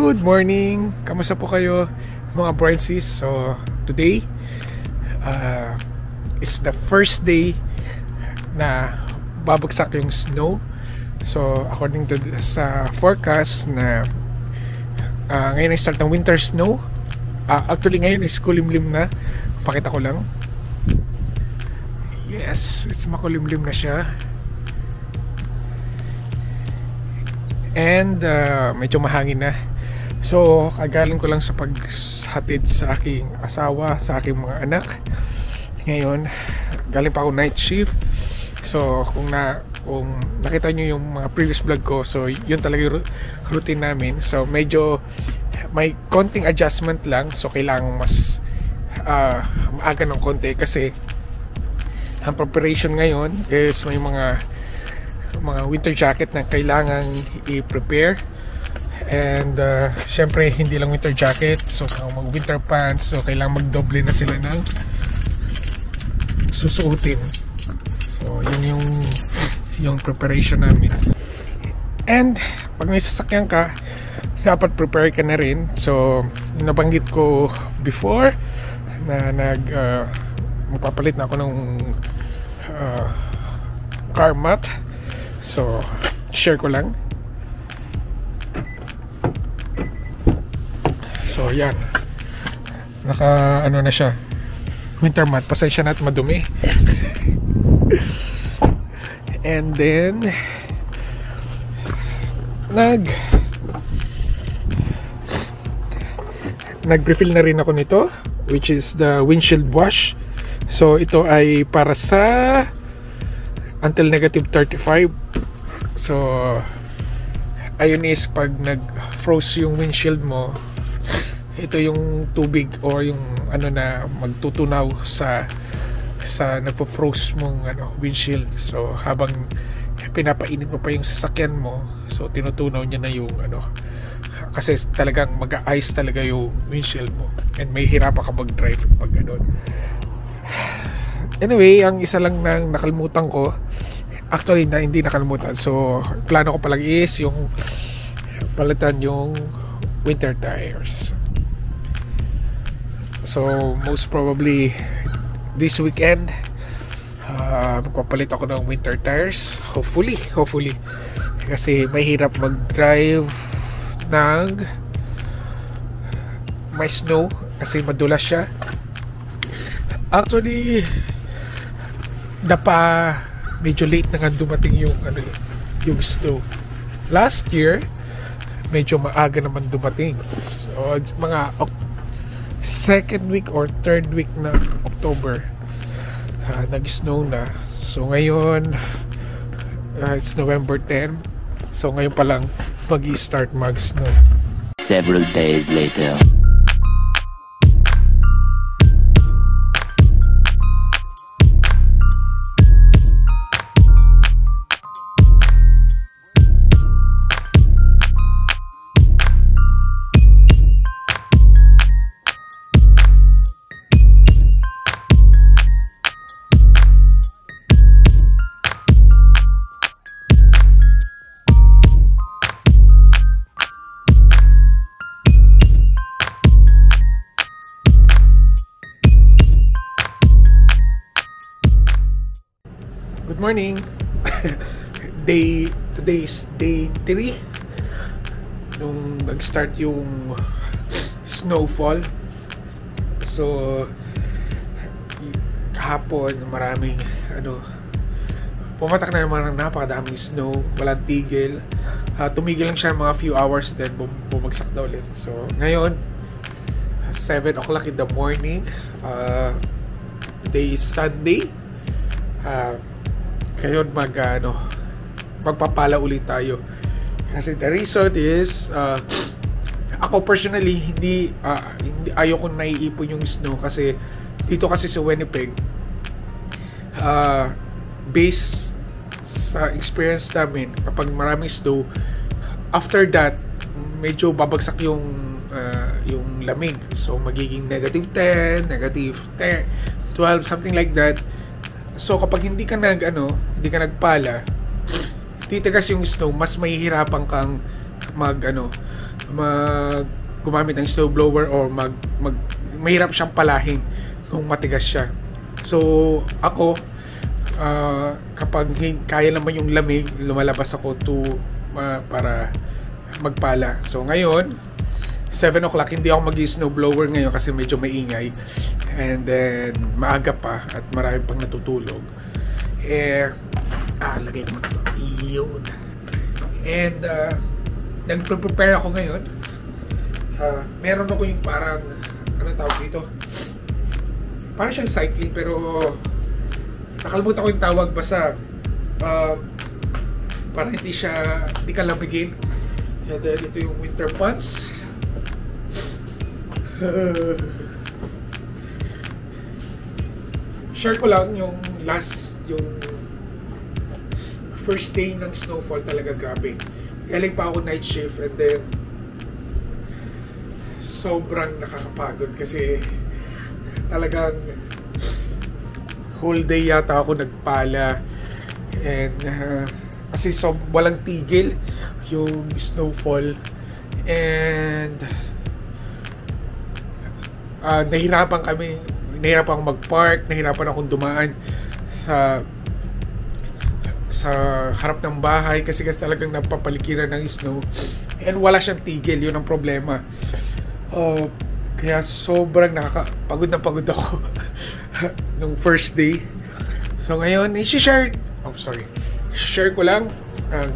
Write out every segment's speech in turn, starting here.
Good morning! Kamusta po kayo mga Brancies? So today is the first day na babagsak yung snow. So according to sa forecast na ngayon ay start ng winter snow. Actually ngayon is kulimlim na. Pakita ko lang. Yes, it's makulimlim na siya. And medyo mahangin na. So kagaling ko lang sa paghatid sa aking asawa, sa aking mga anak. Ngayon galing pa ako night shift. So kung nakita nyo yung mga previous vlog ko, so yun talaga yung routine namin. So medyo may konting adjustment lang. So kailangan mas maaga ng konti kasi ang preparation ngayon is may mga winter jacket na kailangan i-prepare. And syempre hindi lang winter jacket, so mag winter pants, so kailangan magdoble na sila ng susuotin. So yun yung preparation namin. And pag may sasakyan ka, dapat prepare ka na rin. So yung nabanggit ko before na magpapalit na ako ng car mat. So share ko lang. So yan, naka ano na siya, winter mat. Pasensya na at madumi. And then nag-refill na rin ako nito, which is the windshield wash. So ito ay para sa until -35. So ayun is pag nag-froze yung windshield mo, ito yung tubig or yung ano na magtutunaw sa nagpo-froze mong windshield. So habang pinapainit mo pa yung sasakyan mo, so tinutunaw niya na yung kasi talagang mag-a-ice talaga yung windshield mo and may hirapan ka mag-drive pag gano'n. Anyway, ang isa lang nang nakalimutan ko, actually na hindi nakalimutan, so plano ko palang is yung palitan yung winter tires. So most probably this weekend magpapalit ako ng winter tires, hopefully kasi mahirap mag-drive ng may snow kasi madulas siya. Actually medyo late na nga dumating yung snow. Last year medyo maaga naman dumating, so mga second week or third week na October nag-snow na. So ngayon it's November 10, so ngayon pa lang mag-i-start mag-snow. Several days later. Good morning. Today's day 3 nung nag-start yung snowfall. So kahapon maraming pumatak na naman ng napakadaming snow, walang tigil. Tumigil lang siya mga few hours, then bumagsak na ulit. So ngayon 7 o'clock in the morning, today is Sunday. Ngayon magpapala ulit tayo. Kasi the reason is ako personally hindi ayoko naiipon yung snow kasi dito kasi sa Winnipeg, based sa experience namin, kapag maraming snow, after that medyo babagsak yung lamig. So magiging -10, -12, something like that. So kapag hindi ka nagpala, titigas yung snow, mas mahihirapan kang gumamit ng snowblower or mahirap siyang palahin kung matigas siya. So ako, kapag kaya naman yung lamig, lumalabas ako para magpala. So ngayon 7 o'clock, hindi ako mag-snowblower ngayon kasi medyo maingay, and then maaga pa at marami pang natutulog. Lagay ko ito. Yun. And nag-prepare ako ngayon. Meron ako yung parang, ano tawag dito? Parang siyang cycling, pero nakalimutan ko yung tawag. Basta parang hindi ka lamigin. And then ito yung winter pants. Share ko lang yung first day ng snowfall. Talaga grabe. Galing pa ako night shift, and then sobrang nakakapagod kasi talagang whole day yata ako nagpala, and kasi walang tigil yung snowfall, and nahirapan akong mag-park, nahirapan akong dumaan sa harap ng bahay kasi talagang napapaligiran ng snow, and wala siyang tigil. Yun ang problema. Kaya sobrang pagod ako nung first day. So ngayon, share ko lang ang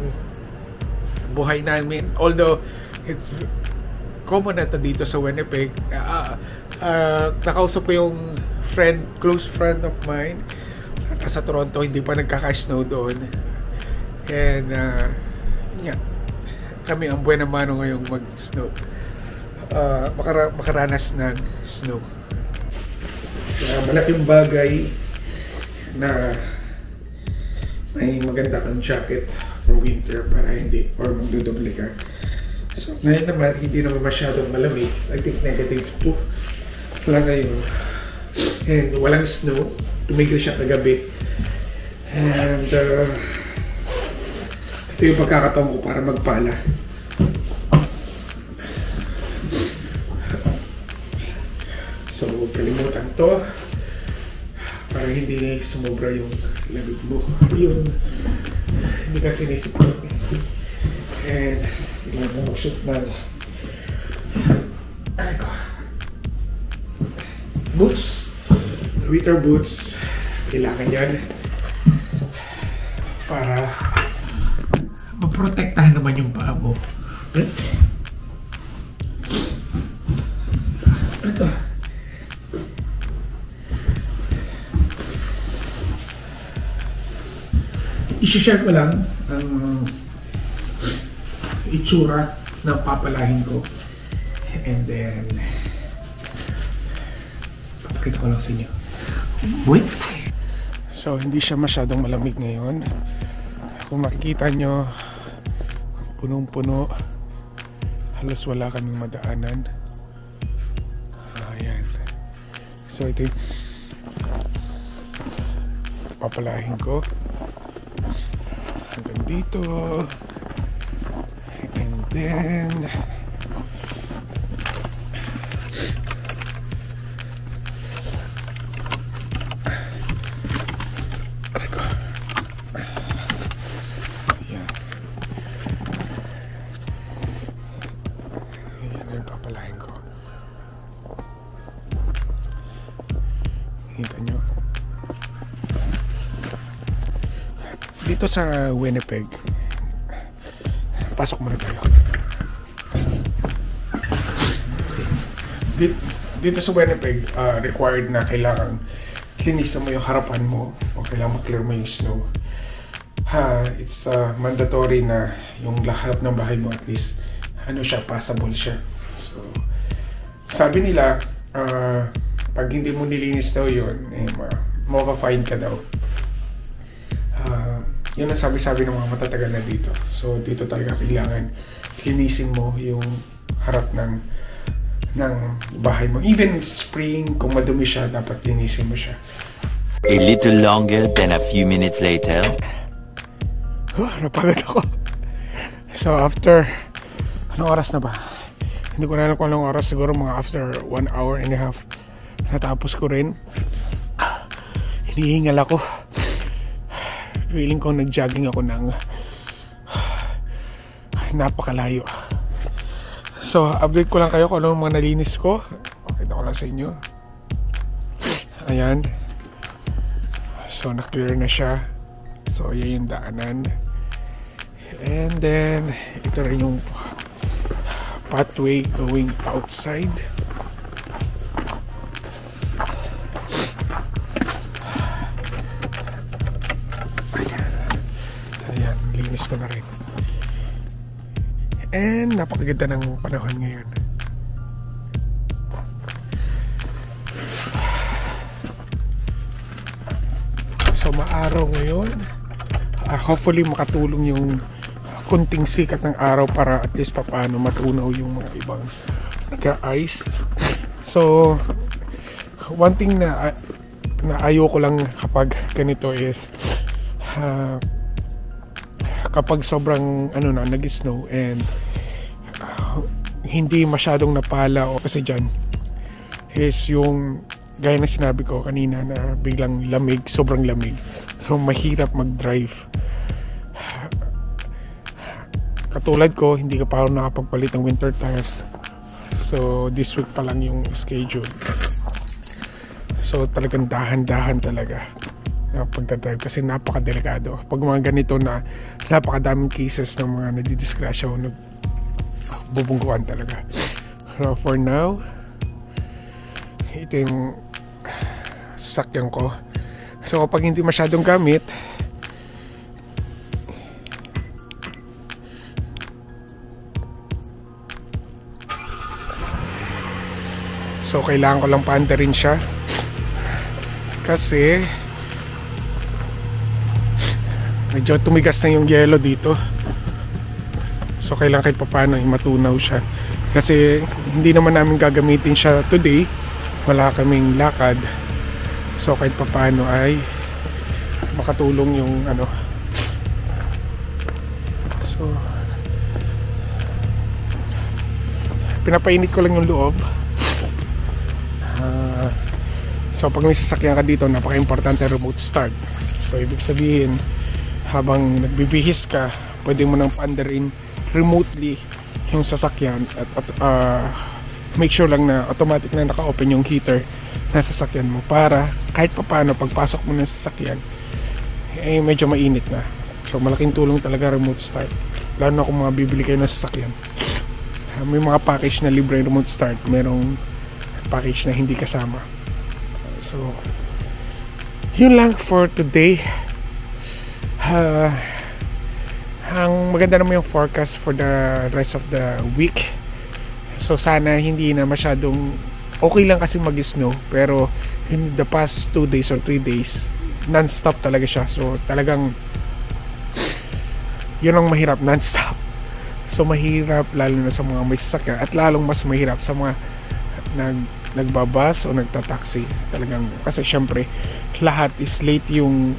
buhay namin. Although it's common na to dito sa Winnipeg. Nakausap ko yung close friend of mine sa Toronto, hindi pa nagkaka-snow doon. And kami ang buwan naman ngayong mag-snow. Makaranas ng snow. Malaking bagay na may maganda kang jacket for winter para hindi, or magdudoble ka. So ngayon naman, hindi naman masyadong malamig. I think -2 wala ngayon, and walang snow. Tumigil siya kagabi, and ito yung pagkakataon ko para magpala. So huwag kalimutan to para hindi sumobra yung lamig mo, yung hindi ka sinisip. And hindi mo magshoot na boots, winter boots, kailangan yan para maprotektahan naman yung paa mo. Ito. I-share ko lang ang itsura ng papalahin ko, and then papakita ko lang sa inyo. Wait! So hindi siya masyadong malamig ngayon. Kung makikita nyo, punong-puno, halos wala kaming madaanan. Ayan. So ito yung papalahin ko hanggang dito, and then papalahin ko. Kita nyo dito sa Winnipeg. Pasok muna tayo. Dito sa Winnipeg, required na kailangan linisan mo yung harapan mo, o kailangan maklear mo yung snow. It's mandatory na yung lahat ng bahay mo, at least passable siya. So sabi nila, pag hindi mo nilinis daw yun, maka-fine ka daw. Yun ang sabi-sabi ng mga matatagal na dito. So dito talaga kailangan linisin mo yung harap ng bahay mo. Even spring, kung madumi siya, dapat linisin mo siya. A little longer than a few minutes later. Napagod ako. So after, anong oras na ba? Hindi ko na alam kung anong oras, siguro mga after 1 hour and a half. Natapos ko rin. Hinihingal ako. Feeling ko nag-jogging ako ng napakalayo. So, update ko lang kayo kung anong mga nalinis ko. Pakita ko lang sa inyo. Ayan. So, na-clear na siya. So, yan yung daanan. And then, ito rin yung pathway going outside. Ayan, linis ko na rin. And napakaganda ng panahon ngayon. So maaraw ngayon. Hopefully makatulong yung kunting sikat ng araw para at least papaano matunaw yung mga ibang nag-ice. So one thing na ayoko lang kapag ganito is kapag sobrang nag-snow and hindi masyadong napala o kasi dyan is yung gaya na sinabi ko kanina na biglang lamig, sobrang lamig, so mahirap mag-drive. Katulad ko, hindi ka pa nakapagpalit ng winter tires, so this week pa lang yung schedule, so talagang dahan-dahan talaga pagdadrive kasi napakadelikado pag mga ganito na napakadaming cases ng mga nadidisgrasya o nagbubungguan talaga. So for now, ito yung sasakyan ko. So kapag hindi masyadong gamit, so kailangan ko lang paandarin siya kasi medyo tumigas na yung yelo dito. So kailangan kahit papaano matunaw siya kasi hindi naman namin gagamitin siya today, wala kaming lakad. So kahit papaano ay makatulong yung so pinapainit ko lang yung loob. So pag may sasakyan ka dito, napaka-importante remote start. So ibig sabihin, habang nagbibihis ka, pwede mo nang paandarin remotely yung sasakyan at make sure lang na automatic na naka-open yung heater na sasakyan mo para kahit papaano pagpasok mo ng sasakyan medyo mainit na. So malaking tulong talaga remote start, lalo na kung mga bibili kayo ng sasakyan. May mga package na libre remote start, merong package na hindi kasama. So yun lang for today. Ang maganda naman yung forecast for the rest of the week. So sana hindi na masyadong okay lang kasi mag-snow, pero in the past 2 days or 3 days non-stop talaga siya. So talagang yun ang mahirap, non-stop. So mahirap lalo na sa mga may sasakyan at lalong mas mahirap sa mga nagbabas o nagtataxi. Talagang kasi syempre lahat is late yung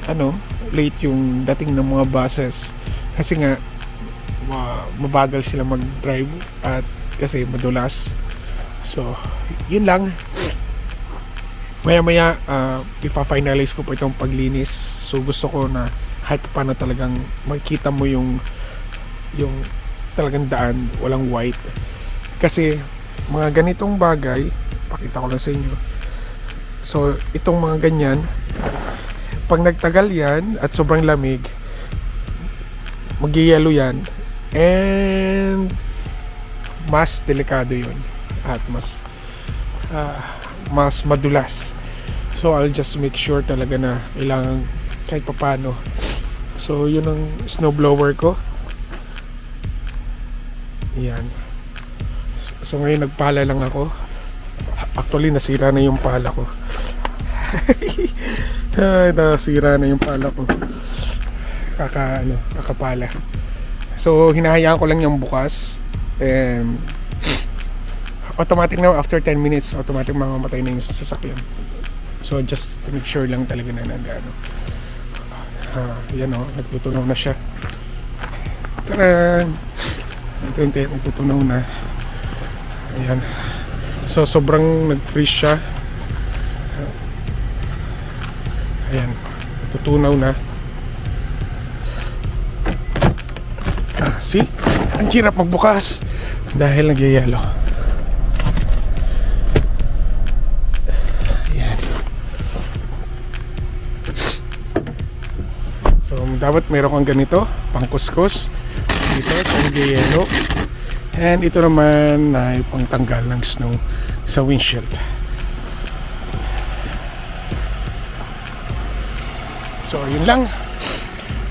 dating ng mga buses kasi nga mabagal sila mag-drive at kasi madulas. So yun lang, maya ipa-finalize ko po itong paglinis. So gusto ko na kahit paano talagang makikita mo yung talagang daan, walang white, kasi mga ganitong bagay pakita ko lang sa inyo. So itong mga ganyan, pag nagtagal yan at sobrang lamig, mag-yellow yan and mas delikado yun at mas madulas. So I'll just make sure talaga na kailangan kahit papano. So yun ang snowblower ko. Yan. So ngayon nagpala lang ako. Actually nasira na yung pala ko. Ay, nasira na yung pala ko. Kakapala. So hinahayaan ko lang yung bukas and automatic na after 10 minutes automatic mamamatay na yung sasakyan. So just to make sure lang talaga na nagano. Yan nagtutunaw na siya. Taran! Ito nagtutunaw na. Ayan. So sobrang nag-freeze siya. Ayan, natutunaw na. See? Ang hirap magbukas dahil nagyayelo. Ayan. So dapat mayroon kang ganito, pangkuskus dito sa nagyayelo. And ito naman ay pangtanggal ng snow sa windshield. So yun lang.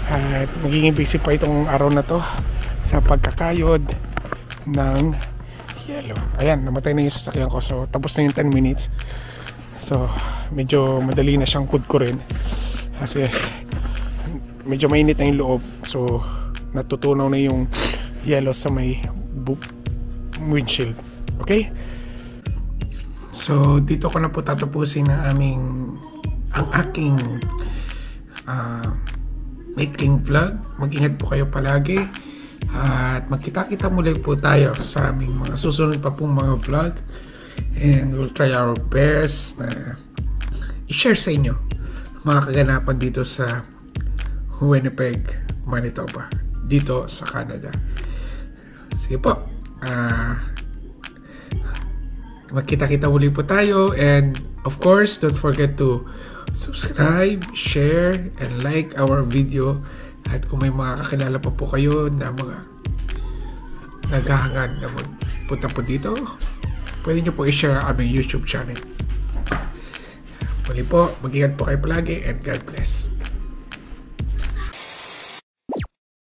At magiging busy pa itong araw na to sa pagkakayod ng yelo. Ayan, namatay na yung sasakyan ko. So tapos na yung 10 minutes. So medyo madali na siyang kudkurin kasi medyo mainit na yung loob. So natutunaw na yung yelo sa may windshield. Okay? So dito ko na po tatapusin ang aking maikling vlog. Mag-ingat po kayo palagi at magkita-kita muli po tayo sa aming mga susunod pa pong mga vlog, and we'll try our best na i-share sa inyo mga kaganapan dito sa Winnipeg, Manitoba, dito sa Canada. Sige po, magkita-kita muli po tayo, and of course don't forget to subscribe, share, and like our video. At kung may mga kakilala pa po kayo na mga naghahangad na magpunta po dito, pwede nyo po i-share ang aming YouTube channel. Muli po, mag-ingat po kayo palagi, and God bless.